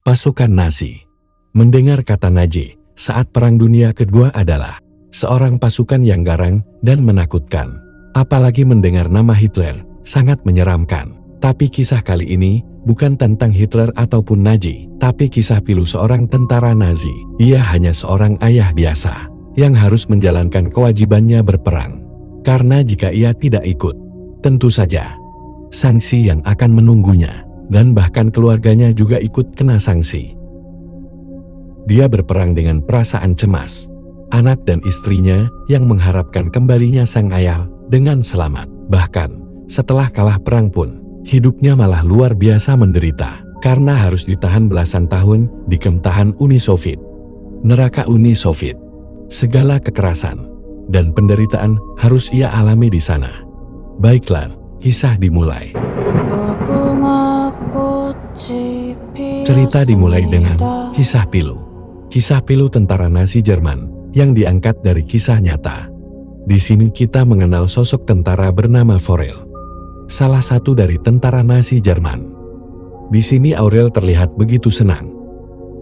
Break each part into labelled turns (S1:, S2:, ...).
S1: Pasukan Nazi. Mendengar kata Nazi saat Perang Dunia Kedua adalah seorang pasukan yang garang dan menakutkan. Apalagi mendengar nama Hitler, sangat menyeramkan. Tapi kisah kali ini bukan tentang Hitler ataupun Nazi, tapi kisah pilu seorang tentara Nazi. Ia hanya seorang ayah biasa yang harus menjalankan kewajibannya berperang. Karena jika ia tidak ikut, tentu saja sanksi yang akan menunggunya, dan bahkan keluarganya juga ikut kena sanksi. Dia berperang dengan perasaan cemas, anak dan istrinya yang mengharapkan kembalinya sang ayah dengan selamat. Bahkan setelah kalah perang pun, hidupnya malah luar biasa menderita, karena harus ditahan belasan tahun di kemtahan Uni Soviet. Neraka Uni Soviet. Segala kekerasan dan penderitaan harus ia alami di sana. Baiklah, kisah dimulai. Cerita dimulai dengan kisah pilu. Kisah pilu tentara Nazi Jerman yang diangkat dari kisah nyata. Di sini kita mengenal sosok tentara bernama Vorel, salah satu dari tentara Nazi Jerman. Di sini Aurel terlihat begitu senang,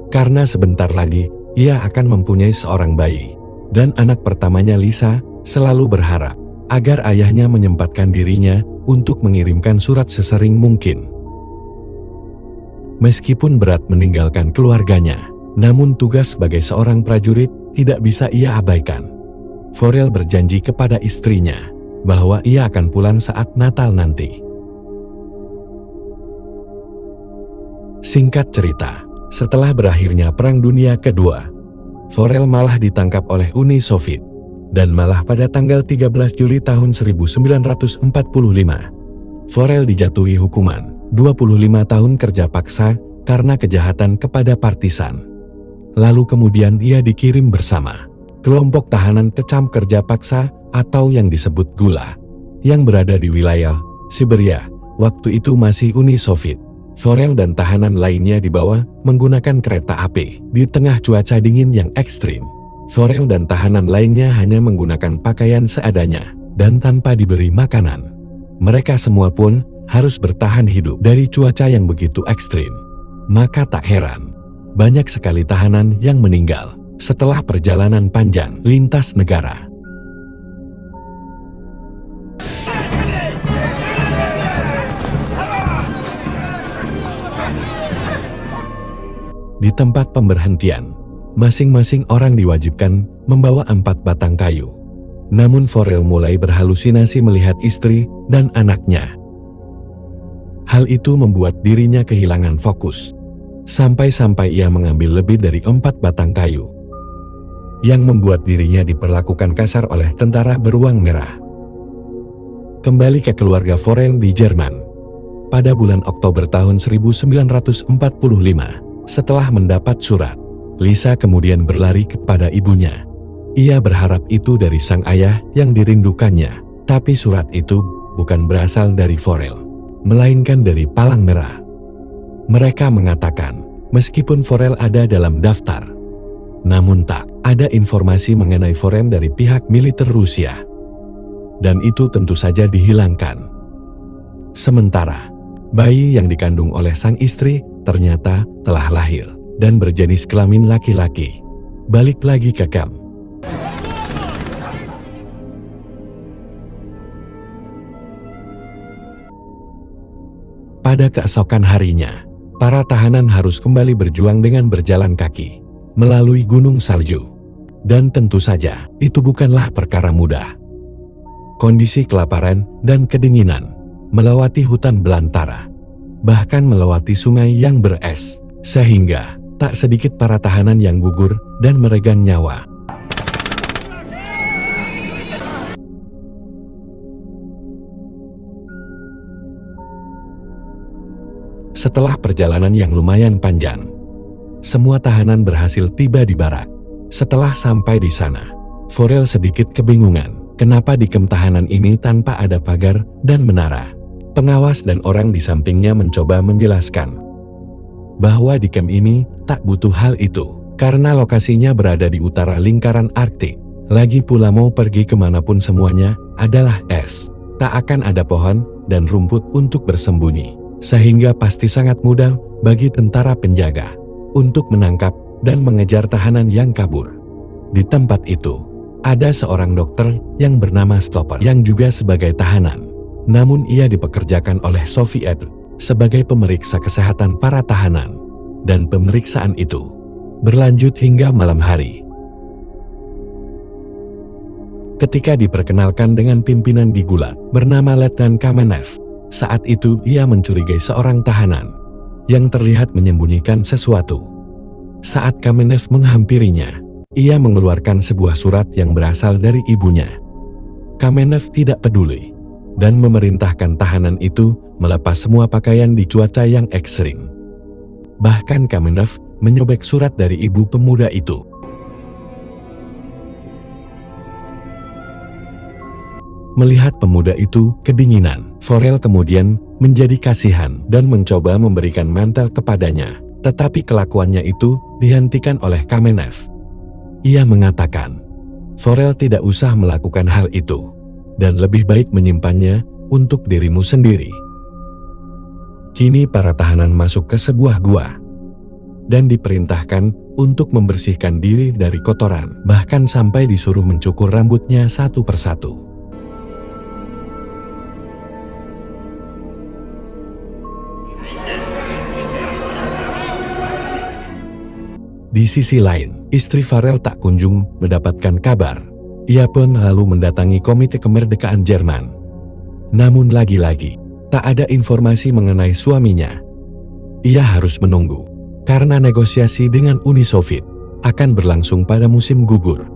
S1: karena sebentar lagi ia akan mempunyai seorang bayi, dan anak pertamanya Lisa selalu berharap agar ayahnya menyempatkan dirinya untuk mengirimkan surat sesering mungkin. Meskipun berat meninggalkan keluarganya, namun tugas sebagai seorang prajurit tidak bisa ia abaikan. Vorel berjanji kepada istrinya bahwa ia akan pulang saat Natal nanti. Singkat cerita, setelah berakhirnya Perang Dunia Kedua, Vorel malah ditangkap oleh Uni Soviet, dan malah pada tanggal 13 Juli tahun 1945, Vorel dijatuhi hukuman 25 tahun kerja paksa karena kejahatan kepada partisan. Lalu kemudian ia dikirim bersama kelompok tahanan kecam kerja paksa atau yang disebut Gula, yang berada di wilayah Siberia. Waktu itu masih Uni Soviet. Vorel dan tahanan lainnya dibawa menggunakan kereta api di tengah cuaca dingin yang ekstrim. Vorel dan tahanan lainnya hanya menggunakan pakaian seadanya dan tanpa diberi makanan. Mereka semua pun harus bertahan hidup dari cuaca yang begitu ekstrim. Maka tak heran, banyak sekali tahanan yang meninggal setelah perjalanan panjang lintas negara. Di tempat pemberhentian, masing-masing orang diwajibkan membawa 4 batang kayu. Namun Vorel mulai berhalusinasi melihat istri dan anaknya. Hal itu membuat dirinya kehilangan fokus, sampai-sampai ia mengambil lebih dari 4 batang kayu, yang membuat dirinya diperlakukan kasar oleh tentara beruang merah. Kembali ke keluarga Vorel di Jerman. Pada bulan Oktober tahun 1945, setelah mendapat surat, Lisa kemudian berlari kepada ibunya. Ia berharap itu dari sang ayah yang dirindukannya, tapi surat itu bukan berasal dari Vorel, melainkan dari Palang Merah. Mereka mengatakan, meskipun Vorel ada dalam daftar, namun tak ada informasi mengenai Vorel dari pihak militer Rusia. Dan itu tentu saja dihilangkan. Sementara, bayi yang dikandung oleh sang istri ternyata telah lahir dan berjenis kelamin laki-laki. Balik lagi ke kamp. Pada keesokan harinya, para tahanan harus kembali berjuang dengan berjalan kaki melalui gunung salju. Dan tentu saja, itu bukanlah perkara mudah. Kondisi kelaparan dan kedinginan, melewati hutan belantara, bahkan melewati sungai yang beres, sehingga tak sedikit para tahanan yang gugur dan meregang nyawa. Setelah perjalanan yang lumayan panjang, semua tahanan berhasil tiba di barak. Setelah sampai di sana, Vorel sedikit kebingungan, kenapa di kem tahanan ini tanpa ada pagar dan menara. Pengawas dan orang di sampingnya mencoba menjelaskan bahwa di kem ini tak butuh hal itu, karena lokasinya berada di utara lingkaran Arktik. Lagi pula mau pergi kemanapun semuanya adalah es. Tak akan ada pohon dan rumput untuk bersembunyi, sehingga pasti sangat mudah bagi tentara penjaga untuk menangkap dan mengejar tahanan yang kabur. Di tempat itu, ada seorang dokter yang bernama Stopper yang juga sebagai tahanan. Namun ia dipekerjakan oleh Soviet sebagai pemeriksa kesehatan para tahanan. Dan pemeriksaan itu berlanjut hingga malam hari. Ketika diperkenalkan dengan pimpinan di Gulag bernama Letnan Kamenev, saat itu ia mencurigai seorang tahanan yang terlihat menyembunyikan sesuatu. Saat Kamenev menghampirinya, ia mengeluarkan sebuah surat yang berasal dari ibunya. Kamenev tidak peduli dan memerintahkan tahanan itu melepas semua pakaian di cuaca yang ekstrim. Bahkan Kamenev menyobek surat dari ibu pemuda itu. Melihat pemuda itu kedinginan, Forel kemudian menjadi kasihan dan mencoba memberikan mantel kepadanya. Tetapi kelakuannya itu dihentikan oleh Kamenev. Ia mengatakan, Forel tidak usah melakukan hal itu, dan lebih baik menyimpannya untuk dirimu sendiri. Kini para tahanan masuk ke sebuah gua, dan diperintahkan untuk membersihkan diri dari kotoran, bahkan sampai disuruh mencukur rambutnya satu persatu. Di sisi lain, istri Farel tak kunjung mendapatkan kabar. Ia pun lalu mendatangi Komite Kemerdekaan Jerman. Namun lagi-lagi, tak ada informasi mengenai suaminya. Ia harus menunggu, karena negosiasi dengan Uni Soviet akan berlangsung pada musim gugur.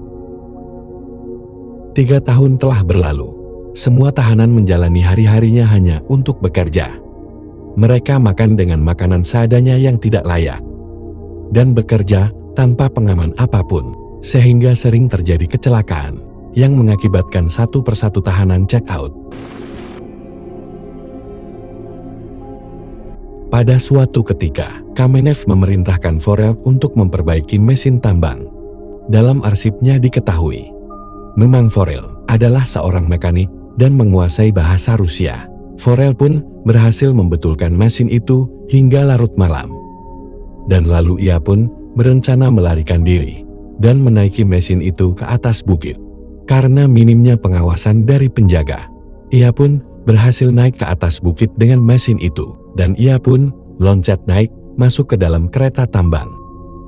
S1: 3 tahun telah berlalu. Semua tahanan menjalani hari-harinya hanya untuk bekerja. Mereka makan dengan makanan seadanya yang tidak layak, dan bekerja tanpa pengaman apapun, sehingga sering terjadi kecelakaan yang mengakibatkan satu persatu tahanan check out. Pada suatu ketika, Kamenev memerintahkan Forel untuk memperbaiki mesin tambang. Dalam arsipnya diketahui, memang Forel adalah seorang mekanik dan menguasai bahasa Rusia. Forel pun berhasil membetulkan mesin itu hingga larut malam. Dan lalu ia pun berencana melarikan diri dan menaiki mesin itu ke atas bukit. Karena minimnya pengawasan dari penjaga, ia pun berhasil naik ke atas bukit dengan mesin itu, dan ia pun loncat naik masuk ke dalam kereta tambang.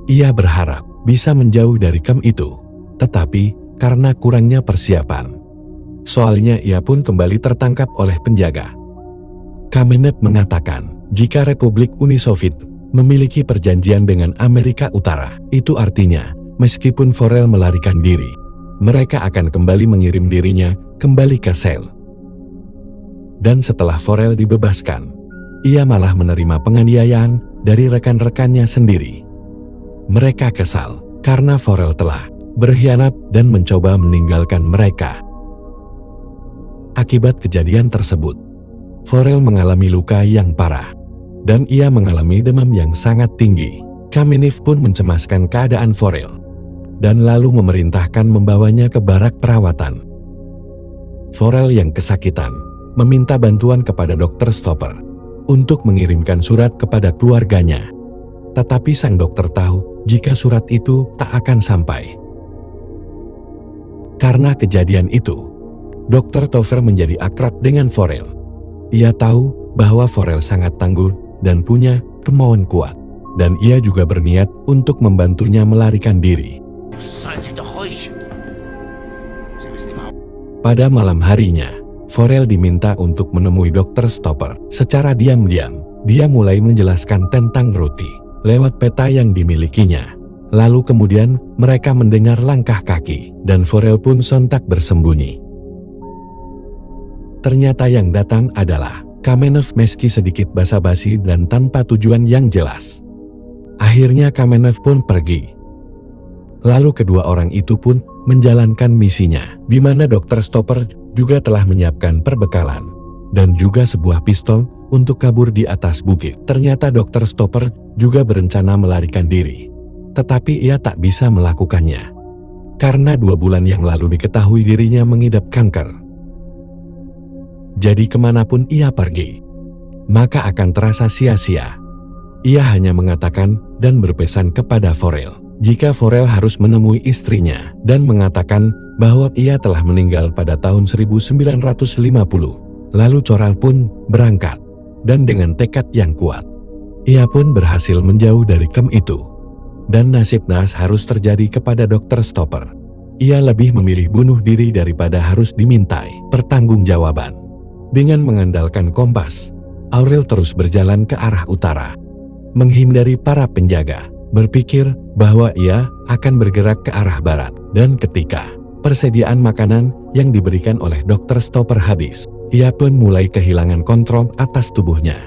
S1: Ia berharap bisa menjauh dari kem itu, tetapi karena kurangnya persiapan, soalnya ia pun kembali tertangkap oleh penjaga. Kamenev mengatakan, jika Republik Uni Soviet memiliki perjanjian dengan Amerika Utara, itu artinya, meskipun Forel melarikan diri, mereka akan kembali mengirim dirinya kembali ke sel. Dan setelah Forel dibebaskan, ia malah menerima penganiayaan dari rekan-rekannya sendiri. Mereka kesal karena Forel telah berkhianat dan mencoba meninggalkan mereka. Akibat kejadian tersebut, Forel mengalami luka yang parah, dan ia mengalami demam yang sangat tinggi. Kamenev pun mencemaskan keadaan Forel, dan lalu memerintahkan membawanya ke barak perawatan. Forel yang kesakitan meminta bantuan kepada dokter Stopper untuk mengirimkan surat kepada keluarganya. Tetapi sang dokter tahu jika surat itu tak akan sampai. Karena kejadian itu, Dr. Topfer menjadi akrab dengan Forel. Ia tahu bahwa Forel sangat tangguh dan punya kemauan kuat, dan ia juga berniat untuk membantunya melarikan diri. Pada malam harinya, Forel diminta untuk menemui Dr. Stopper. Secara diam-diam, dia mulai menjelaskan tentang Ruti lewat peta yang dimilikinya. Lalu kemudian mereka mendengar langkah kaki, dan Forel pun sontak bersembunyi. Ternyata yang datang adalah Kamenev meski sedikit basa-basi dan tanpa tujuan yang jelas. Akhirnya Kamenev pun pergi. Lalu kedua orang itu pun menjalankan misinya, di mana Dr. Stopper juga telah menyiapkan perbekalan dan juga sebuah pistol untuk kabur di atas bukit. Ternyata Dr. Stopper juga berencana melarikan diri, tetapi ia tak bisa melakukannya karena 2 bulan yang lalu diketahui dirinya mengidap kanker. Jadi kemanapun ia pergi, maka akan terasa sia-sia. Ia hanya mengatakan dan berpesan kepada Forel jika Forel harus menemui istrinya dan mengatakan bahwa ia telah meninggal pada tahun 1950. Lalu Coral pun berangkat dan dengan tekad yang kuat, ia pun berhasil menjauh dari camp itu. Dan nasib naas harus terjadi kepada Dr. Stopper. Ia lebih memilih bunuh diri daripada harus dimintai pertanggungjawaban. Dengan mengandalkan kompas, Aurel terus berjalan ke arah utara, menghindari para penjaga, berpikir bahwa ia akan bergerak ke arah barat. Dan ketika persediaan makanan yang diberikan oleh Dr. Stopper habis, ia pun mulai kehilangan kontrol atas tubuhnya.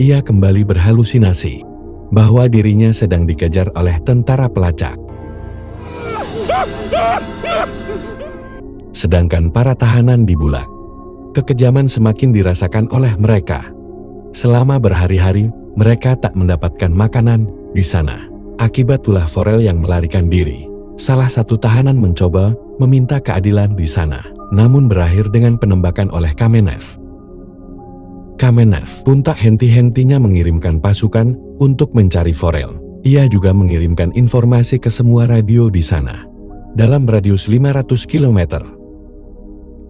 S1: Ia kembali berhalusinasi bahwa dirinya sedang dikejar oleh tentara pelacak. Sedangkan para tahanan dibulak. Kekejaman semakin dirasakan oleh mereka. Selama berhari-hari, mereka tak mendapatkan makanan di sana. Akibat ulah Forel yang melarikan diri. Salah satu tahanan mencoba meminta keadilan di sana, namun berakhir dengan penembakan oleh Kamenev. Kamenev pun tak henti-hentinya mengirimkan pasukan untuk mencari Forel. Ia juga mengirimkan informasi ke semua radio di sana, dalam radius 500 km.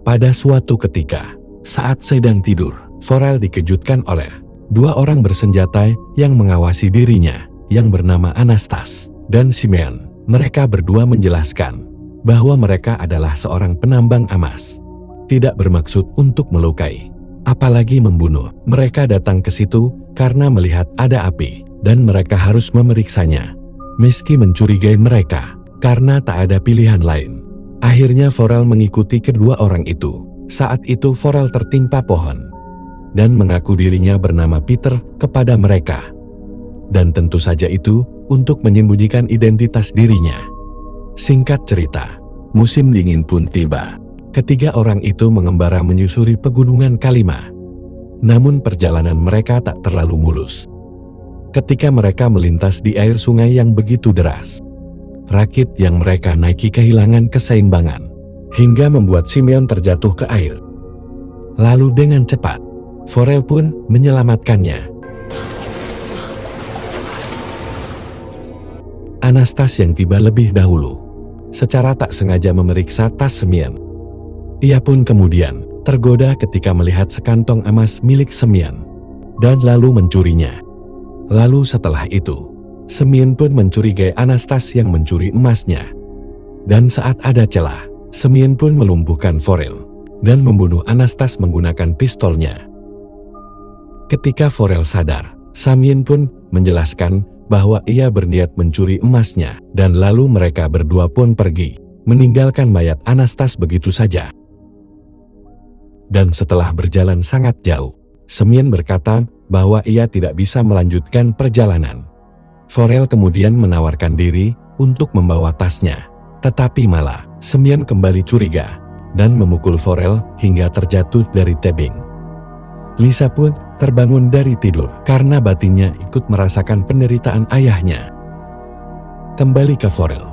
S1: Pada suatu ketika, saat sedang tidur, Forel dikejutkan oleh dua orang bersenjata yang mengawasi dirinya, yang bernama Anastas dan Simeon. Mereka berdua menjelaskan bahwa mereka adalah seorang penambang emas, tidak bermaksud untuk melukai, apalagi membunuh. Mereka datang ke situ karena melihat ada api, dan mereka harus memeriksanya, meski mencurigai mereka, karena tak ada pilihan lain. Akhirnya Forel mengikuti kedua orang itu. Saat itu Forel tertimpa pohon, dan mengaku dirinya bernama Peter kepada mereka. Dan tentu saja itu untuk menyembunyikan identitas dirinya. Singkat cerita, musim dingin pun tiba. Ketiga orang itu mengembara menyusuri pegunungan Kalima. Namun perjalanan mereka tak terlalu mulus. Ketika mereka melintas di air sungai yang begitu deras, rakit yang mereka naiki kehilangan keseimbangan, hingga membuat Simeon terjatuh ke air. Lalu dengan cepat, Forel pun menyelamatkannya. Anastas yang tiba lebih dahulu, secara tak sengaja memeriksa tas Simeon. Ia pun kemudian tergoda ketika melihat sekantong emas milik Simeon, dan lalu mencurinya. Lalu setelah itu, Simeon pun mencurigai Anastas yang mencuri emasnya. Dan saat ada celah, Simeon pun melumpuhkan Forel dan membunuh Anastas menggunakan pistolnya. Ketika Forel sadar, Simeon pun menjelaskan bahwa ia berniat mencuri emasnya, dan lalu mereka berdua pun pergi, meninggalkan mayat Anastas begitu saja. Dan setelah berjalan sangat jauh, Simeon berkata bahwa ia tidak bisa melanjutkan perjalanan. Forel kemudian menawarkan diri untuk membawa tasnya, tetapi malah Simeon kembali curiga dan memukul Forel hingga terjatuh dari tebing. Lisa pun terbangun dari tidur karena batinnya ikut merasakan penderitaan ayahnya. Kembali ke Forel.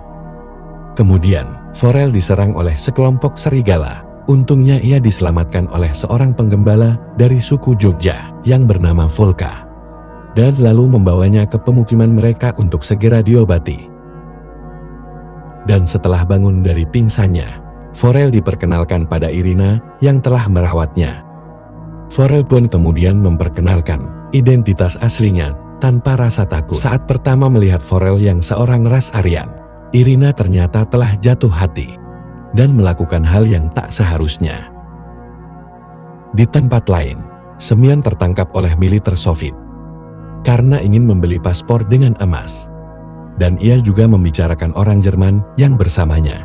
S1: Kemudian, Forel diserang oleh sekelompok serigala. Untungnya ia diselamatkan oleh seorang penggembala dari suku Jogja yang bernama Volka, dan lalu membawanya ke pemukiman mereka untuk segera diobati. Dan setelah bangun dari pingsannya, Forel diperkenalkan pada Irina yang telah merawatnya. Forel pun kemudian memperkenalkan identitas aslinya tanpa rasa takut. Saat pertama melihat Forel yang seorang ras Aryan, Irina ternyata telah jatuh hati dan melakukan hal yang tak seharusnya. Di tempat lain, Simeon tertangkap oleh militer Soviet karena ingin membeli paspor dengan emas, dan ia juga membicarakan orang Jerman yang bersamanya.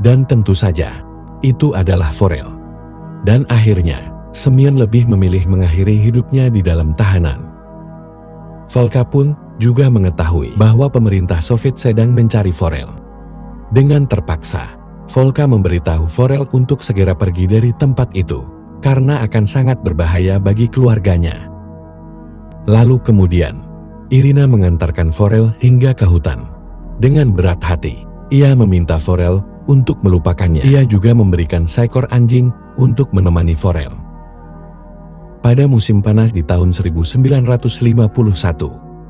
S1: Dan tentu saja, itu adalah Forel. Dan akhirnya, Simeon lebih memilih mengakhiri hidupnya di dalam tahanan. Volka pun juga mengetahui bahwa pemerintah Soviet sedang mencari Forel. Dengan terpaksa, Volka memberitahu Forel untuk segera pergi dari tempat itu, karena akan sangat berbahaya bagi keluarganya. Lalu kemudian, Irina mengantarkan Forel hingga ke hutan. Dengan berat hati, ia meminta Forel untuk melupakannya. Ia juga memberikan seekor anjing untuk menemani Forel. Pada musim panas di tahun 1951,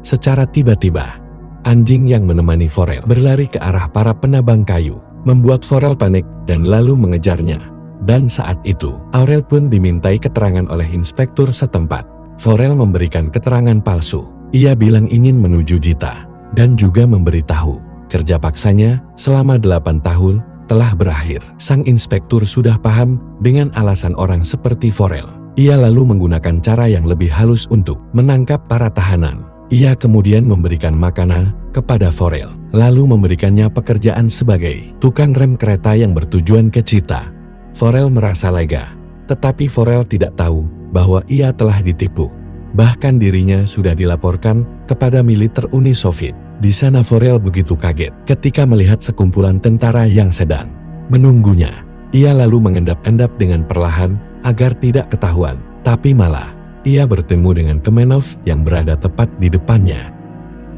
S1: Secara tiba-tiba, anjing yang menemani Forel berlari ke arah para penambang kayu, membuat Forel panik dan lalu mengejarnya. Dan saat itu, Aurel pun dimintai keterangan oleh inspektur setempat. Forel memberikan keterangan palsu. Ia bilang ingin menuju Gita, dan juga memberitahu kerja paksanya selama 8 tahun telah berakhir. Sang inspektur sudah paham dengan alasan orang seperti Forel. Ia lalu menggunakan cara yang lebih halus untuk menangkap para tahanan. Ia kemudian memberikan makanan kepada Forel, lalu memberikannya pekerjaan sebagai tukang rem kereta yang bertujuan ke Gita. Forel merasa lega, tetapi Forel tidak tahu bahwa ia telah ditipu. Bahkan dirinya sudah dilaporkan kepada militer Uni Soviet. Di sana Forel begitu kaget ketika melihat sekumpulan tentara yang sedang menunggunya. Ia lalu mengendap-endap dengan perlahan agar tidak ketahuan, tapi malah ia bertemu dengan Kamenev yang berada tepat di depannya.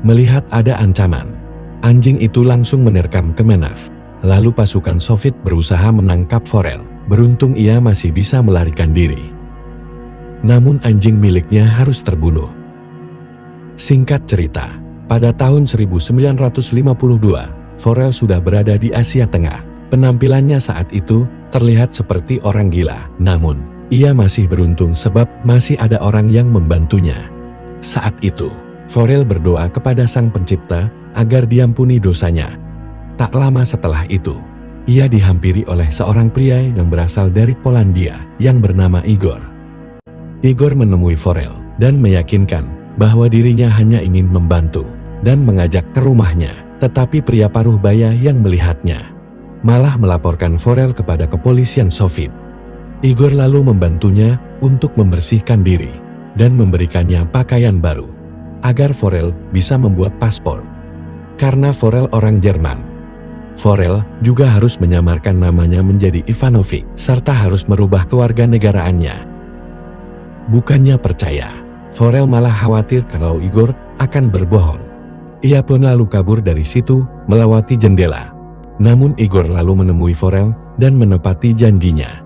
S1: Melihat ada ancaman, anjing itu langsung menerkam Kamenev. Lalu pasukan Soviet berusaha menangkap Forel. Beruntung ia masih bisa melarikan diri. Namun anjing miliknya harus terbunuh. Singkat cerita, pada tahun 1952, Forel sudah berada di Asia Tengah. Penampilannya saat itu terlihat seperti orang gila. Namun, ia masih beruntung sebab masih ada orang yang membantunya. Saat itu, Forel berdoa kepada Sang Pencipta agar diampuni dosanya. Tak lama setelah itu, ia dihampiri oleh seorang pria yang berasal dari Polandia yang bernama Igor. Igor menemui Forel dan meyakinkan bahwa dirinya hanya ingin membantu dan mengajak ke rumahnya. Tetapi pria paruh baya yang melihatnya malah melaporkan Forel kepada kepolisian Soviet. Igor lalu membantunya untuk membersihkan diri dan memberikannya pakaian baru agar Forel bisa membuat paspor. Karena Forel orang Jerman, Forel juga harus menyamarkan namanya menjadi Ivanovic, serta harus merubah kewarganegaraannya. Bukannya percaya, Forel malah khawatir kalau Igor akan berbohong. Ia pun lalu kabur dari situ, melewati jendela. Namun Igor lalu menemui Forel dan menepati janjinya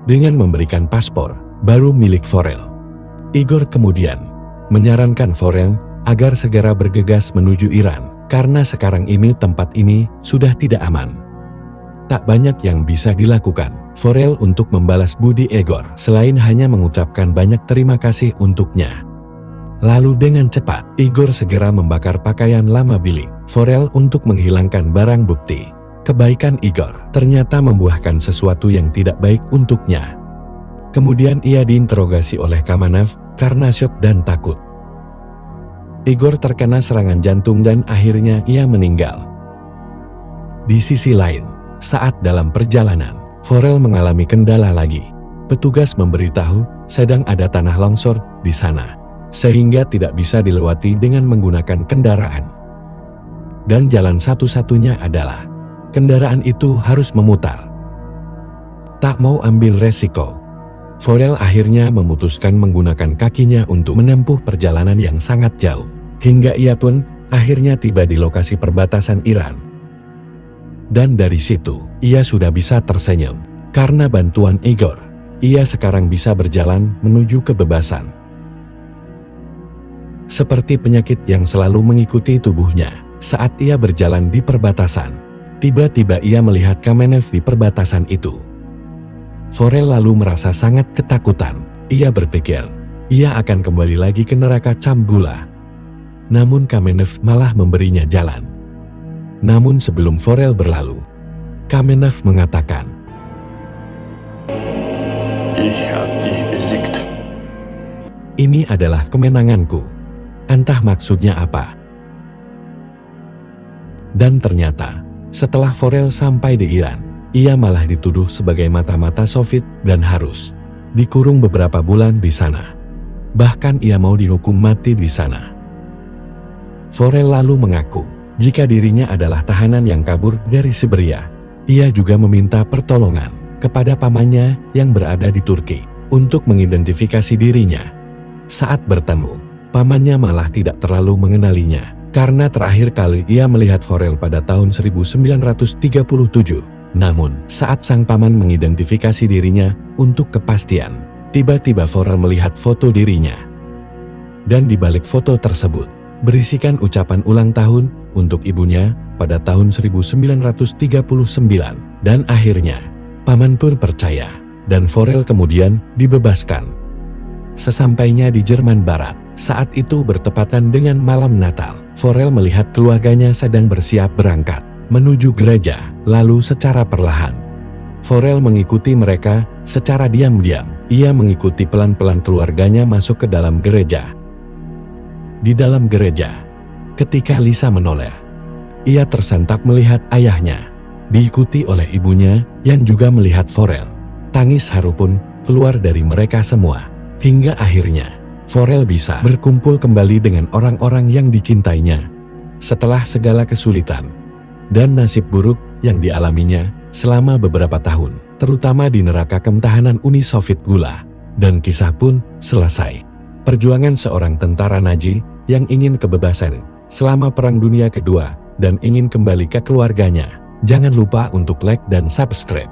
S1: dengan memberikan paspor baru milik Forel. Igor kemudian menyarankan Forel agar segera bergegas menuju Iran. Karena sekarang ini tempat ini sudah tidak aman. Tak banyak yang bisa dilakukan Forel untuk membalas budi Igor selain hanya mengucapkan banyak terima kasih untuknya. Lalu dengan cepat, Igor segera membakar pakaian lama milik Forel untuk menghilangkan barang bukti. Kebaikan Igor ternyata membuahkan sesuatu yang tidak baik untuknya. Kemudian ia diinterogasi oleh Kamenev karena syok dan takut. Igor terkena serangan jantung dan akhirnya ia meninggal. Di sisi lain, saat dalam perjalanan, Forel mengalami kendala lagi. Petugas memberitahu sedang ada tanah longsor di sana, sehingga tidak bisa dilewati dengan menggunakan kendaraan. Dan jalan satu-satunya adalah kendaraan itu harus memutar. Tak mau ambil resiko, Forel akhirnya memutuskan menggunakan kakinya untuk menempuh perjalanan yang sangat jauh. Hingga ia pun akhirnya tiba di lokasi perbatasan Iran. Dan dari situ, ia sudah bisa tersenyum. Karena bantuan Igor, ia sekarang bisa berjalan menuju kebebasan. Seperti penyakit yang selalu mengikuti tubuhnya, saat ia berjalan di perbatasan, tiba-tiba ia melihat Kamenev di perbatasan itu. Forel lalu merasa sangat ketakutan. Ia berpikir, ia akan kembali lagi ke neraka Cambula. Namun Kamenev malah memberinya jalan. Namun sebelum Forel berlalu, Kamenev mengatakan, "Ini adalah kemenanganku. Entah maksudnya apa." Dan ternyata, setelah Forel sampai di Iran, ia malah dituduh sebagai mata-mata Soviet dan harus dikurung beberapa bulan di sana. Bahkan ia mau dihukum mati di sana. Forel lalu mengaku jika dirinya adalah tahanan yang kabur dari Siberia. Ia juga meminta pertolongan kepada pamannya yang berada di Turki untuk mengidentifikasi dirinya. Saat bertemu, pamannya malah tidak terlalu mengenalinya karena terakhir kali ia melihat Forel pada tahun 1937. Namun, saat sang paman mengidentifikasi dirinya untuk kepastian, tiba-tiba Forel melihat foto dirinya. Dan di balik foto tersebut, berisikan ucapan ulang tahun untuk ibunya pada tahun 1939, dan akhirnya paman pun percaya dan Forel kemudian dibebaskan. Sesampainya di Jerman Barat, saat itu bertepatan dengan malam Natal, Forel melihat keluarganya sedang bersiap berangkat menuju gereja, lalu secara perlahan Forel mengikuti mereka secara diam-diam. Ia mengikuti pelan-pelan keluarganya masuk ke dalam gereja. Di dalam gereja, ketika Lisa menoleh, ia tersentak melihat ayahnya, diikuti oleh ibunya yang juga melihat Forel. Tangis haru pun keluar dari mereka semua, hingga akhirnya Forel bisa berkumpul kembali dengan orang-orang yang dicintainya. Setelah segala kesulitan dan nasib buruk yang dialaminya selama beberapa tahun, terutama di neraka kemtahanan Uni Soviet gula, dan kisah pun selesai. Perjuangan seorang tentara Nazi yang ingin kebebasan selama Perang Dunia Kedua dan ingin kembali ke keluarganya. Jangan lupa untuk like dan subscribe.